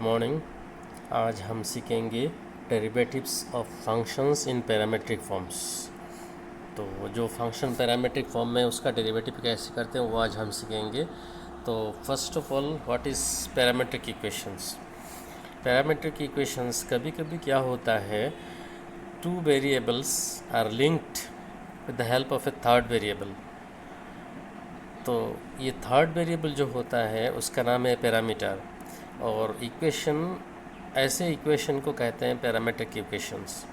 Morning. आज हम सीखेंगे derivatives of functions in parametric forms. तो जो फंक्शन पैरामेट्रिक फॉर्म में उसका डेरिवेटिव कैसे करते हैं वो आज हम सीखेंगे। तो first of all what is parametric equations. Parametric equations कभी कभी क्या होता है, two variables are linked with the help of a third variable. तो ये थर्ड वेरिएबल जो होता है उसका नाम है पैरामीटर, और इक्वेशन, ऐसे इक्वेशन को कहते हैं पैरामेट्रिक इक्वेशंस।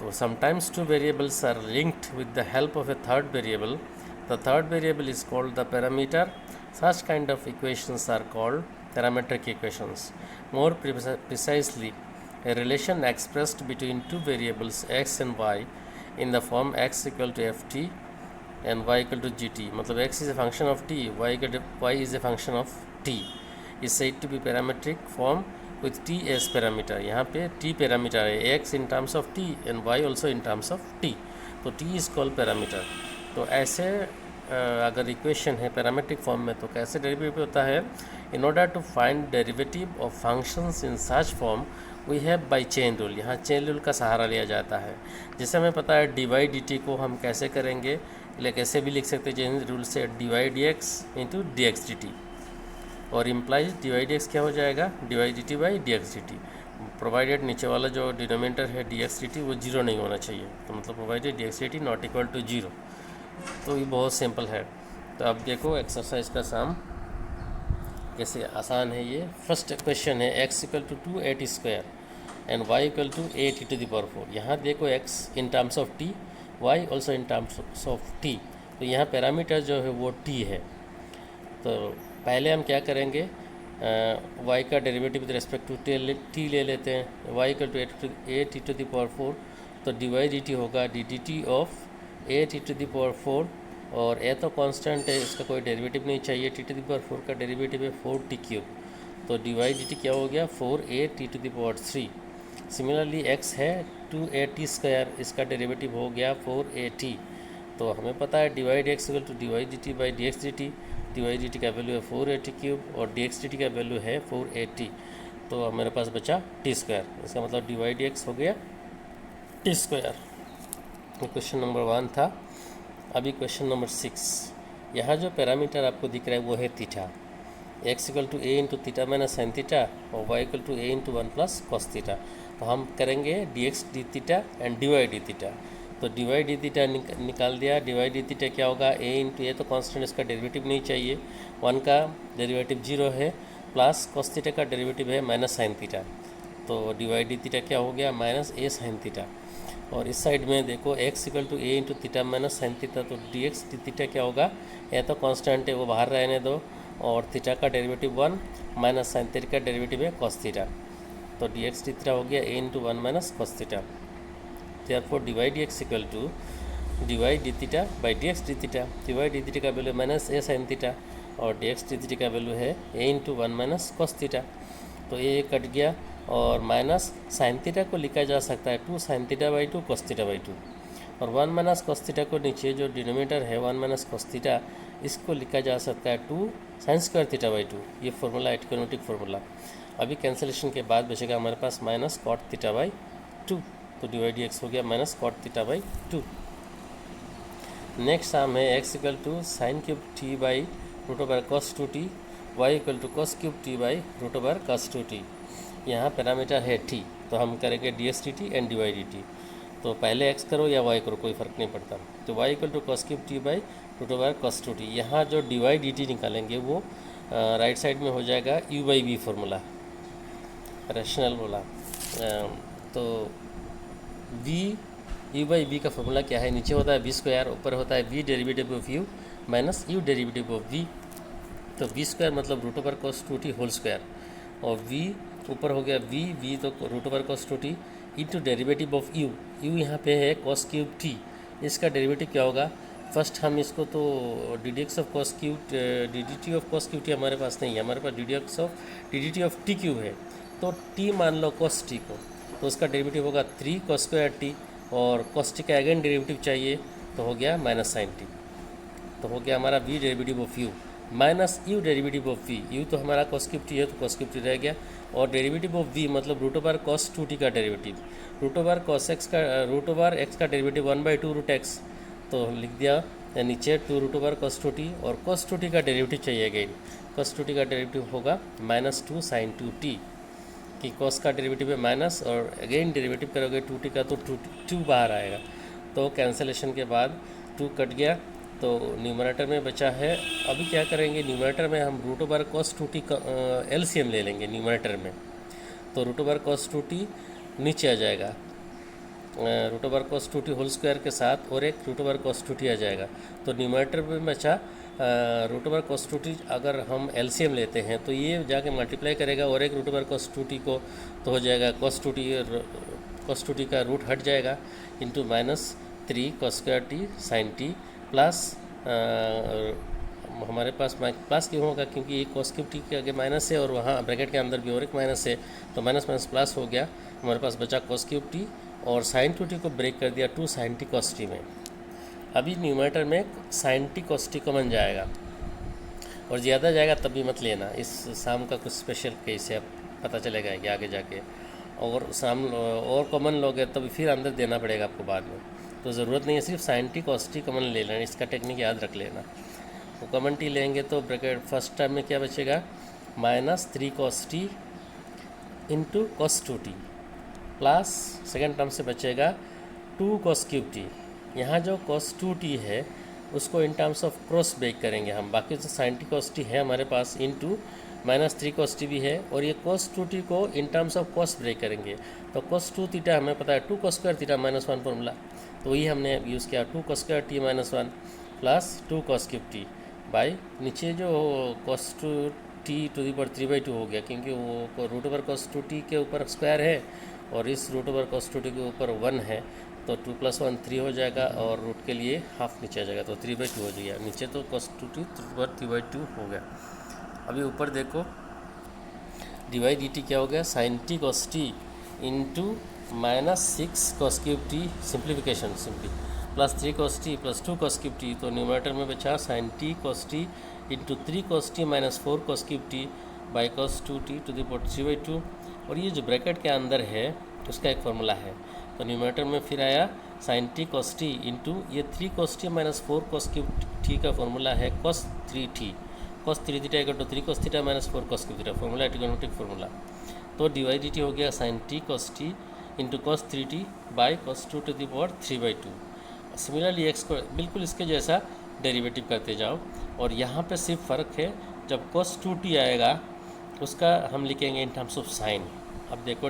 तो sometimes two variables are linked with the help of a third variable. The third variable is called the parameter. Such kind of equations are called parametric equations. More precisely, a relation expressed between two variables x and y in the form x equal to ft and y equal to gt, मतलब x is a function of t, y is a function of t, is said to be parametric form with t as parameter. यहाँ पे t parameter है, x in terms of t and y also in terms of t, तो t is called parameter. तो ऐसे अगर equation है parametric form में तो कैसे डेरिवेटिव होता है। In order to find derivative of functions in such form we have by chain rule. यहाँ चेन रूल का सहारा लिया जाता है। जैसे हमें पता है डी वाई डी टी को हम कैसे करेंगे, लेकिन कैसे भी लिख सकते हैं चेन रूल से, d Y D x into d x d t, और implies d Y D x क्या हो जाएगा, d Y D t by d x d t, provided नीचे वाला जो डिनोमिनेटर है डी एक्स डी टी वो जीरो नहीं होना चाहिए। तो मतलब provided d x d t not equal to zero. तो ये बहुत सिंपल है। तो अब देखो एक्सरसाइज का सम कैसे आसान है। ये फर्स्ट क्वेश्चन है x equal to 2 square and y equal to 8 to the power 4। यहाँ देखो x in terms of t, y also in terms of t। तो यहाँ पैरामीटर जो है वो t है। तो पहले हम क्या करेंगे, y का derivative with respect to t ले लेते हैं। y equal to 8 to the power 4, तो डी वाई डी टी होगा d D T of 8 to the power 4, और ए तो कांस्टेंट है, इसका कोई डेरिवेटिव नहीं चाहिए। टी टू द पावर 4 का डेरिवेटिव है 4t क्यूब, तो डी वाई डी टी क्या हो गया 4a t to the power 3। Similarly x है 2at स्क्वायर, इसका डेरिवेटिव हो गया 4at। तो हमें पता है d Y D x equal to d Y D t by d x d t. D Y D t का वैल्यू है 4at क्यूब और डी एक्स डी टी का वैल्यू है 4at। तो मेरे पास बचा t स्क्वायर, इसका मतलब डी वाई डी एक्स हो गया t स्क्वायर। क्वेश्चन नंबर 1 था। अभी क्वेश्चन नंबर 6। यहाँ जो पैरामीटर आपको दिख रहा है वो है theta. x equal to A into theta minus sine theta और y equal to A into 1 plus cos theta. तो हम करेंगे d x d theta and d Y d theta. तो डी वाई डी थीटा निकाल दिया। D Y d theta क्या होगा, a into ए तो कॉन्स्टेंट, इसका डेरिवेटिव नहीं चाहिए, 1 का डेरिवेटिव 0 है, प्लस कॉस थीटा का डेरिवेटिव है माइनस साइन थीटा। तो डी वाई डी थीटा क्या हो गया माइनस ए साइन थीटा। और इस साइड में देखो x equal to A into theta minus sine theta, तो डी एक्स डी थीटा क्या होगा, ये तो कांस्टेंट है वो बाहर रहने दो, और थीटा का डेरिवेटिव 1 माइनस साइन थीटा का डेरिवेटिव है कॉस थीटा। तो डी एक्स डी थीटा हो गया a into 1 minus cos theta. Therefore d Y D x equal to d Y d theta by d x d theta. D Y d theta का value minus a sine theta और d x d theta का value है a into 1 minus cos theta. तो ये cut गया और minus sine theta को लिखा जा सकता है 2 sine theta by 2 cos theta by 2, और 1 माइनस कॉस थीटा को नीचे जो डिनोमिनेटर है 1 माइनस कॉस थीटा, इसको लिखा जा सकता है 2 साइन स्क्वायर थीटा बाई 2। ये फार्मूला ट्रिग्नोमेट्रिक फार्मूला। अभी कैंसिलेशन के बाद बचेगा हमारे पास माइनस कॉट थीटा बाई 2। तो डी वाई डी एक्स हो गया minus cot theta by 2। Next आम है x equal to sine cube t by root over cos 2t, y equal to cos cube t by root over cos 2t। यहाँ parameter है t, तो हम करेंगे d x d t and d Y D T. तो पहले x करो या y करो, कोई फ़र्क नहीं पड़ता। तो y equal to cos cube t by root over cos 2t। यहाँ जो डी वाई डी टी निकालेंगे वो राइट साइड में हो जाएगा u by v formula, rational वाला। तो v u बाई वी का फार्मूला क्या है, नीचे होता है v स्क्वायर, ऊपर होता है v derivative of u minus u derivative of v। तो v स्क्वायर मतलब root over cos 2t whole square, और v ऊपर हो गया v तो root over cos 2t into derivative of u। u यहाँ पे है कॉस क्यूब t, इसका डेरिवेटिव क्या होगा, फर्स्ट हम इसको तो d D x of cos cube d D T of cos cube t हमारे पास नहीं है, हमारे पास D D T of T cube है। तो t मान लो कॉस t को, तो उसका डेरिवेटिव होगा 3 कॉस स्क्वायर t, और कॉस t का अगेन डेरिवेटिव चाहिए तो हो गया माइनस साइन t। तो हो गया हमारा v derivative of u। Minus u derivative of v, u तो हमारा कॉस क्यूब टी है तो कॉस क्यूब टी रह गया, और डेरिवेटिव ऑफ वी मतलब रूट ओवर कॉस 2t का derivative, root over cos x का रूट ओवर एक्स का डेरिवेटिव 1/2 रूट एक्स, तो लिख दिया नीचे 2 रूट ओवर कॉस 2t, और कॉस 2t का डेरिवेटिव चाहिए अगेन, कॉस 2t का डेरिवेटिव होगा -2 sin 2t, कि कॉस का डेरिवेटिव है माइनस और अगेन डेरिवेटिव करोगे 2t का तो 2 बाहर आएगा, तो कैंसलेशन के बाद 2 कट गया, तो न्यूमरेटर में बचा है। अभी क्या करेंगे, न्यूमरेटर में हम रूट ओवर कॉस 2t का एलसीएम ले लेंगे न्यूमरेटर में, तो रूट ओवर कॉस 2t नीचे आ जाएगा, root over cos 2t whole square के साथ और एक रूट ओवर कॉस 2t आ जाएगा, तो न्यूमरेटर में बचा रूट ओवर कॉस 2t। अगर हम एलसीएम लेते हैं तो ये जाके मल्टीप्लाई करेगा और एक रूट ओवर कॉस 2t को, तो हो जाएगा कॉस 2t का रूट हट जाएगा into -3 cos square t sine t plus हमारे पास प्लस क्यों होगा, क्योंकि ये कॉस क्यूब टी के आगे माइनस है और वहाँ ब्रैकेट के अंदर भी और एक माइनस है, तो माइनस माइनस प्लस हो गया, हमारे पास बचा कॉस क्यूब टी और साइन 2t को ब्रेक कर दिया 2 sin t cos t में। अभी न्यूमरेटर में sin t cos t common जाएगा, और ज़्यादा जाएगा तब भी मत लेना, इस शाम का कुछ स्पेशल केस है, अब पता चलेगा कि आगे जाके, और शाम और कॉमन लोगे तब फिर अंदर देना पड़ेगा आपको बाद में, तो ज़रूरत नहीं है, सिर्फ sin t cos t common ले लेना, इसका टेक्निक याद रख लेना। तो कॉमन टी लेंगे तो ब्रैकेट फर्स्ट टर्म में क्या बचेगा, -3 cos t into cos 2t plus second term से बचेगा 2 cos क्यूब टी। यहाँ जो cos 2t है उसको in terms of cross break करेंगे हम, बाकी जो sin t cos t है हमारे पास इंटू -3 cos t भी है, और ये cos 2t को in terms of cos break करेंगे, तो cos 2 थीटा हमें पता है 2 cos स्क्वायर थीटा -1 फॉर्मूला, तो वही हमने यूज़ किया 2 cos square t -1 plus 2 cos cube t by नीचे जो cos 2t to the power 3/2 हो गया, क्योंकि वो रूट ओवर cos 2t के ऊपर स्क्वायर है और इस रूट ओवर cos 2t के ऊपर 1 है, तो 2 + 1 3 हो जाएगा और रूट के लिए हाफ नीचे आ जाएगा, तो 3/2 हो जाएगा, नीचे तो cos 2t 3/2 हो गया। अभी ऊपर देखो dy/dt क्या हो गया, sin t cos t into -6 cos cube t simplification simply plus 3 cos t plus 2 cos cube t, तो न्यूमरेटर में बचा sin t cos t into 3 cos t -4 cos cube t by cos 2t to the power 3/2, और ये जो bracket के अंदर है उसका एक फार्मूला है, तो न्यूमरेटर में फिर आया sin t cos t into ये 3 cos t -4 cos cube t का फार्मूला है cos 3t, cos 3 theta equal to 3 cos theta -4 cos cube theta, formula trigonometric formula, तो dy/dt हो गया sin t cos t into cos 3t by cos 2 to the power 3/2। Similarly x को बिल्कुल इसके जैसा derivative करते जाओ, और यहाँ पे सिर्फ फ़र्क है, जब cos 2t आएगा उसका हम लिखेंगे इन टर्म्स ऑफ साइन। अब देखो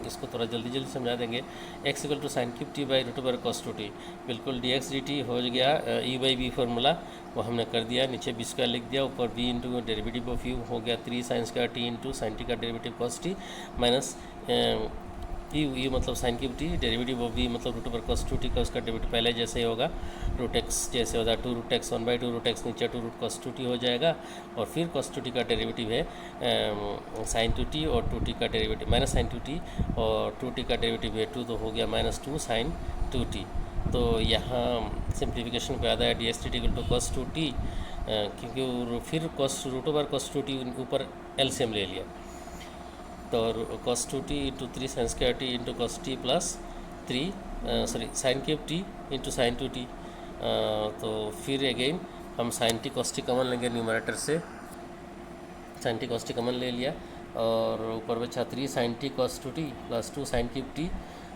इसको थोड़ा जल्दी समझा देंगे, x equal to sine cube t by root over cos 2t, बिल्कुल dx/dt हो गया e/b फार्मूला वो हमने कर दिया, नीचे b स्क्वायर लिख दिया, ऊपर b into derivative of u हो गया 3 sin square t into sine t का derivative cos t minus u मतलब sine cube t, derivative of v मतलब रूट ओवर cos 2t का उसका डेरिवेटिव पहले जैसे ही होगा, रूट एक्स जैसे होगा 2 रूट एक्स 1/2 रूट एक्स नीचे 2 रूट cos 2t हो जाएगा, और फिर cos 2t का डेरिवेटिव है साइन 2t और 2t का डेरिवेटिव माइनस साइन 2t और 2t का डेरिवेटिव है 2, तो हो गया -2 sin 2t। तो यहाँ सिंप्लीफिकेशन पे आता है dx/dt equal to cos 2t, क्योंकि फिर रूट ओवर cos 2t ऊपर एलसीएम ले लिया, तो cos 2t into 3 sin square t into cos t plus 3 sine cube t into sine 2t, तो फिर अगेन हम sine t cos t common लेंगे न्यूमरेटर से, sine t cos t common ले लिया, और ऊपर बचा 3 sin t cos 2t plus 2 sine cube t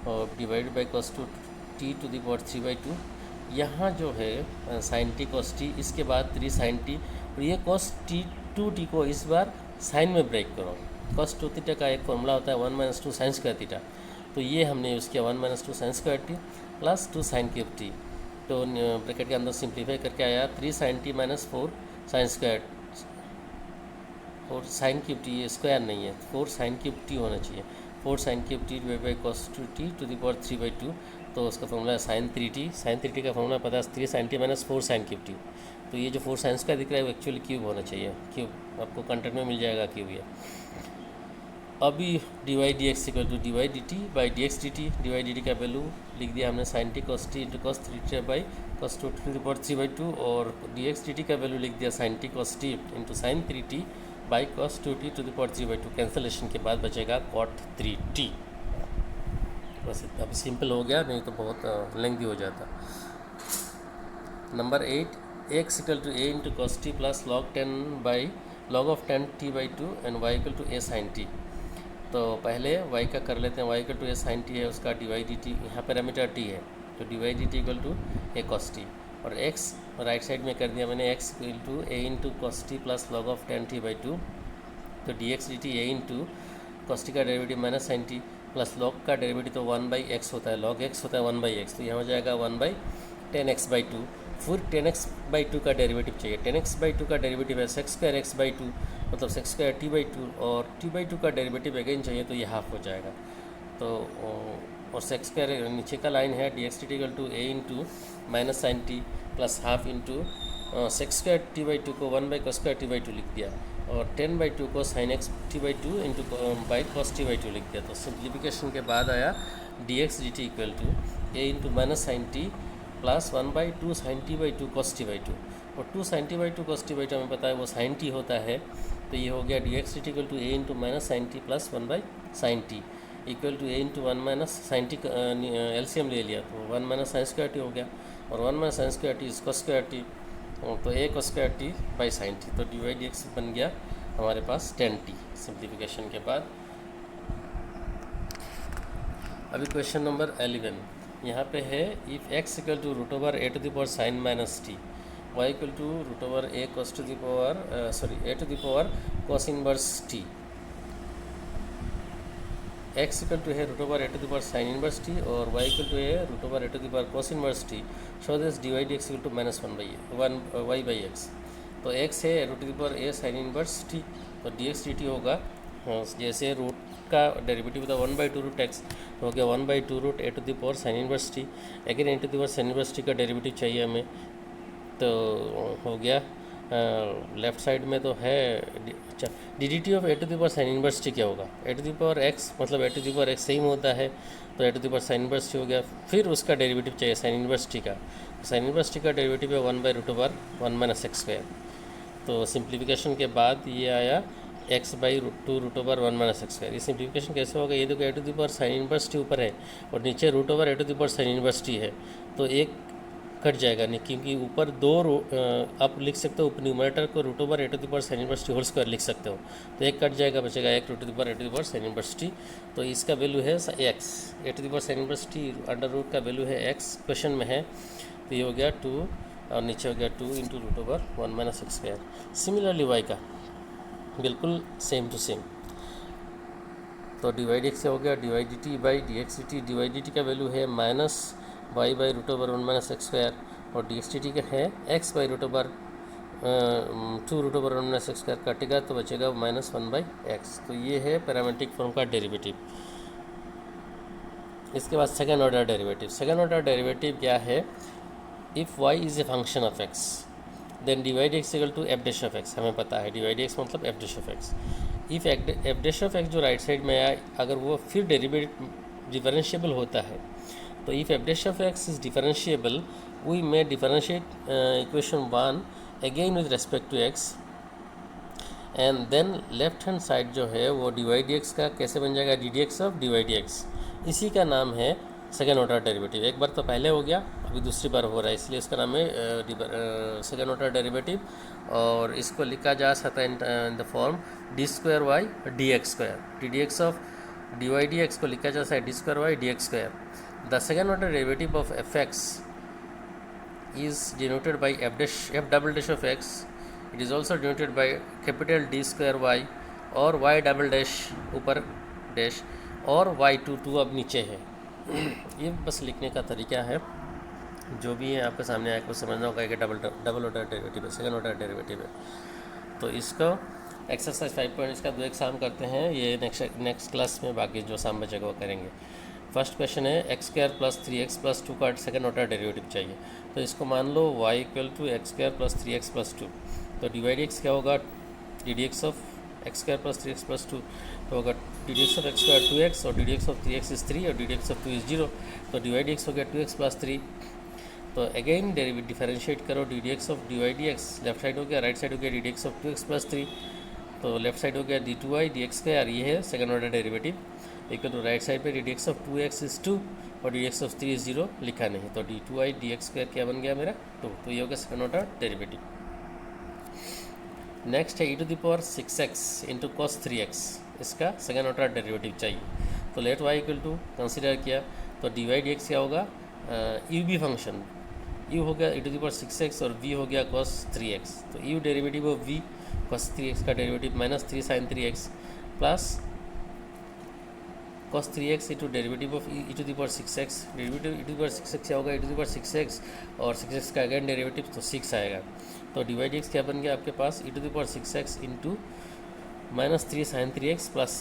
और divide by cos 2t to the power 3/2। यहाँ जो है साइन t cos t, इसके बाद 3 sin t, और ये cos t 2t को इस बार साइन में ब्रेक करो, cos 2 थीटा का एक फॉर्मूला होता है 1 - 2 sin स्क्वायर थीटा, तो ये हमने यूज़ किया 1 - 2 sin square T plus 2 sin cube T, तो ब्रैकेट के अंदर सिंप्लीफाई करके आया 3 sin t -4 sin स्क्वायर, और साइन क्यूब टी ये स्क्वायर नहीं है, 4 sin क्यूब टी होना चाहिए, 4 sin cube t divide by cos 2t to the power 3/2, तो उसका फॉर्मूला है sin 3t, sin 3t का फॉर्मूला पता है 3 sin t -4 sin cube T, तो ये जो 4 sin स्क्वायर दिख रहा है वो एक्चुअली क्यूब होना चाहिए, क्यूब आपको कंटेंट में मिल जाएगा क्यूब ये। अभी d Y D x equal to d Y D t by d x d t. D Y D t का वैल्यू लिख दिया हमने sine t cos t into cos three t by cos two to the power three by two, और d x d t का value लिख दिया sine t cos t into sine three t by cos two t to the power three by to. Cancellation के बाद बचेगा cot three T. बस इतना अभी सिंपल हो गया, नहीं तो बहुत लेंथी हो जाता। Number 8, X equal to A into cos T plus log 10 by log of 10 T by two and Y equal to A sine T. तो पहले y का कर लेते हैं, y equal to A sine T है, उसका डी वाई डी टी, यहाँ parameter t है तो D Y D T equal to A cos T, और x राइट साइड में कर दिया मैंने x equal to A into cos T plus log of 10 T by two. तो d x d t a into cos t का derivative minus sine t plus log का derivative तो 1 by x होता है, लॉग एक्स होता है 1 by x, तो यहाँ हो जाएगा 1 बाई 10x बाई टू। फिर 10x बाई टू का डेरिवेटिव चाहिए, 10x बाई टू का डेरिवेटिव है sec square x by two, मतलब sec square T by two, और टी बाई टू का डेरिवेटिव अगेन चाहिए तो ये हाफ हो जाएगा। तो और सेक्स स्क्वायर नीचे का लाइन है d x t equal to A into minus sine t plus half into sec square T by to को 1 बाई cos square T by two लिख दिया, और 10 बाई टू को sine x t by two into by cos t by two लिख दिया। तो सिंप्लीफिकेशन के बाद आया d x d T equal to A into minus sine t plus 1 by to sign t by two cos t by two, और 2 sine t by two cos t by two हमें पता है वो sign T होता है, तो ये हो गया d x d T equal to A into minus sine t plus 1 by sine t equal to A into 1 minus sine t LCM ले लिया तो 1 माइनस साइन स्क्वायर टी हो गया, और 1 minus sine square T is cos square T, तो A cos square T by sine T, तो D Y D X बन गया हमारे पास 10 टी सिंप्लीफिकेशन के बाद। अभी क्वेश्चन नंबर 11 यहाँ पे है, if X equal to root over A to the power sine minus T, Y equal to root over A cos to the power A to the power cos inverse T, X equal to है root over A to the power sine inverse T, और Y equal to है root over A to the power cos inverse T, show this D Y D x equal to minus 1 y by x. तो x है root to the power a sine inverse t, तो d x d t होगा जैसे root का derivative था 1 by two root x, तो हो गया 1 by two root a to the power sine inverse t, again a to the power sine inverse T का derivative चाहिए हमें, तो हो गया लेफ्ट साइड में तो है अच्छा D D T of A to the power sine inverse T क्या होगा, A to the power X मतलब A to the power X same होता है, तो A to the power sine inverse T हो गया, फिर उसका डेरिवेटिव चाहिए साइन इनवर्स टी का, साइन इनवर्स टी का डेरिवेटिव है 1 by root over 1 minus x square. तो सिंप्लीफिकेशन के बाद ये आया x by root over 1 minus x square. ये सिंप्लीफिकेशन कैसे होगा, ये देखो A to the power sine inverse T ऊपर है और नीचे root over A to the power sine inverse T है, तो एक कट जाएगा नहीं, क्योंकि ऊपर दो आप लिख सकते हो, ऊपर न्यूमरेटर को root over A to the power sine inverse t whole square लिख सकते हो, तो एक कट जाएगा, बचेगा एक root to the power A to the power sine inverse t, तो इसका वैल्यू है x, a to the power sine inverse t under root का वैल्यू है एक्स क्वेश्चन में है, तो ये हो गया 2 और नीचे हो गया 2 into root over 1 minus x square. Similarly y का बिल्कुल सेम टू सेम, तो डी वाई डी एक्स हो गया d Y D t by d x d t, d Y D t का वैल्यू है minus y by root over 1 minus x square, और d x d t का है x by root over 2 root over 1 minus x square, कटेगा तो बचेगा minus 1 by x. तो ये है पैरामेट्रिक फॉर्म का डेरिवेटिव। इसके बाद second order derivative. Second order derivative क्या है, if y is a function of x then d Y D x equal to f dash of x, हमें पता है डी वाई डी एक्स मतलब f dash of x. If f dash of x जो right side में आया, अगर वो फिर डेरिवेटिव डिफरेंशिएबल होता है, तो if f dash of x is differentiable we may differentiate equation 1 again with respect to x, and then left hand side जो है वो डी वाई डी एक्स का कैसे बन जाएगा, D D x of D Y D x. इसी का नाम है सेकेंड ऑर्डर डेरिवेटिव। एक बार तो पहले हो गया, अभी दूसरी बार हो रहा है, इसलिए इसका नाम है सेकेंड ऑर्डर डेरिवेटिव, और इसको लिखा जा सकता है in the form d square y D x square, d D x of D Y D x को लिखा जा सकता है d square y D x square. The second order derivative of f x is denoted by f double dash of x, it is also denoted by capital D square y और y double dash ऊपर dash और y2 अब नीचे है। ये बस लिखने का तरीका है, जो भी है आपके सामने आया, कुछ समझना होगा कि डबल ऑर्डर डेरिवेटिव है, सेकेंड ऑर्डर डेरिवेटिव है। तो इसको एक्सरसाइज 5 इसका 2 एग्जाम करते हैं, ये नेक्स्ट क्लास में बाकी जो साम बचेगा वो करेंगे। फर्स्ट क्वेश्चन है x square plus 3x plus 2 का सेकेंड ऑर्डर डेरिवेटिव चाहिए, तो इसको मान लो y equal to x square plus 3x plus 2, तो डी वाई डी एक्स क्या होगा, d D x of x square plus 3x plus 2, तो होगा d D x of x square 2x और D D x of 3x is 3 और D D x of 2 is 0, तो D Y D x हो गया 2x plus 3। तो again differentiate करो, D D x of D Y D X left side हो गया, right side हो गया D D x of 2x plus 3, तो लेफ्ट साइड हो गया D two Y D x square, ये है second order derivative, equal to right side पे D D x of 2x is 2 और D D x of 3 is 0 लिखा नहीं, तो D two Y D x square क्या बन गया मेरा 2, तो ये हो गया सेकंड ऑर्डर डेरिवेटिव। नेक्स्ट है E to the power 6x into cos 3x, इसका सेकंड ऑर्डर डेरिवेटिव चाहिए, तो let y equal to consider किया, तो डी वाई डी एक्स क्या होगा, यू बी फंक्शन, u हो गया ई टू द पावर 6x और v हो गया cos 3x, तो u derivative of v cos 3x का derivative minus 3 sin 3x plus cos 3x into derivative of e to the power 6x, derivative e to the power 6x क्या होगा, ई to the power 6x और 6x का again derivative तो 6 आएगा, तो D Y D x क्या बन गया आपके पास E to the power 6x into minus 3 sin 3x plus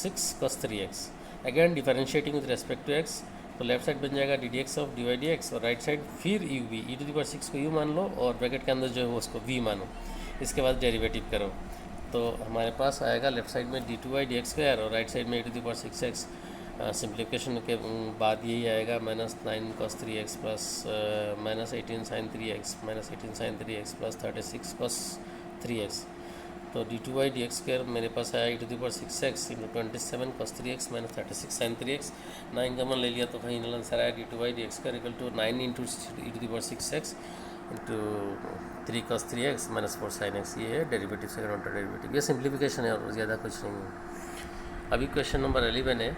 6 cos 3x, again differentiating with respect to x, तो लेफ्ट साइड बन जाएगा D D x of D Y D X और right side फिर U V, E to the power 6 को u मान लो और bracket के अंदर जो है वो उसको v मानो, इसके बाद डेरिवेटिव करो, तो हमारे पास आएगा लेफ्ट साइड में D two Y D x square और राइट साइड में E to the power 6x, simplification के बाद यही आएगा minus 9 cos 3x plus minus 18 sin 3x minus 18 sin 3x plus 36 cos 3x, तो D two Y D x square मेरे पास आया E to the power 6x into 27 cos 3x minus 36 sin 3x, 9 common ले लिया तो final answer आया d two Y D x square equal to 9 into e to the power 6x into 3 cos 3x minus 4 sin x, ये है derivative second order derivative, ये simplification है और ज़्यादा कुछ नहीं है। अभी क्वेश्चन नंबर 11 है,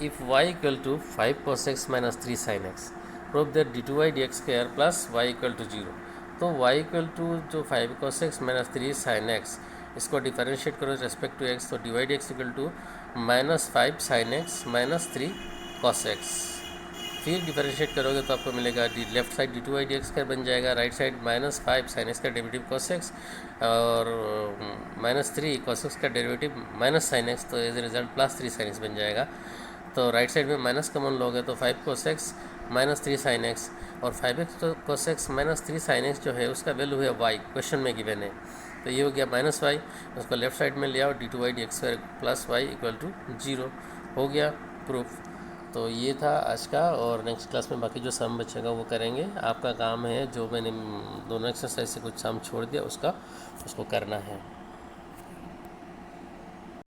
if y equal to 5 cos x minus 3 sin x prove that d two Y D x square plus y equal to 0, तो y इक्वल टू जो 5 cos x minus 3 sin x इसको differentiate करो respect to x, तो D Y D x equal to minus 5 sin x minus 3 cos x, फिर differentiate करोगे तो आपको मिलेगा d left side D two Y D x square बन जाएगा, right side minus 5 sin x का डेरिवेटिव cos x और माइनस 3 cos x का डेरिवेटिव माइनस sin x, तो as a result plus 3 sin x बन जाएगा, तो राइट साइड में माइनस कॉमन लोगे तो 5 cos x minus 3 sin x और 5x cos x minus 3 sin x जो है उसका वैल्यू है y, क्वेश्चन में गिवन है, तो ये हो गया माइनस y, उसको लेफ्ट साइड में ले आओ d two Y D x square plus y equal to 0 हो गया प्रूफ। तो ये था आज का, और नेक्स्ट क्लास में बाकी जो सम बचेगा वो करेंगे, आपका काम है जो मैंने दोनों एक्सरसाइज से कुछ सम छोड़ दिया उसको करना है।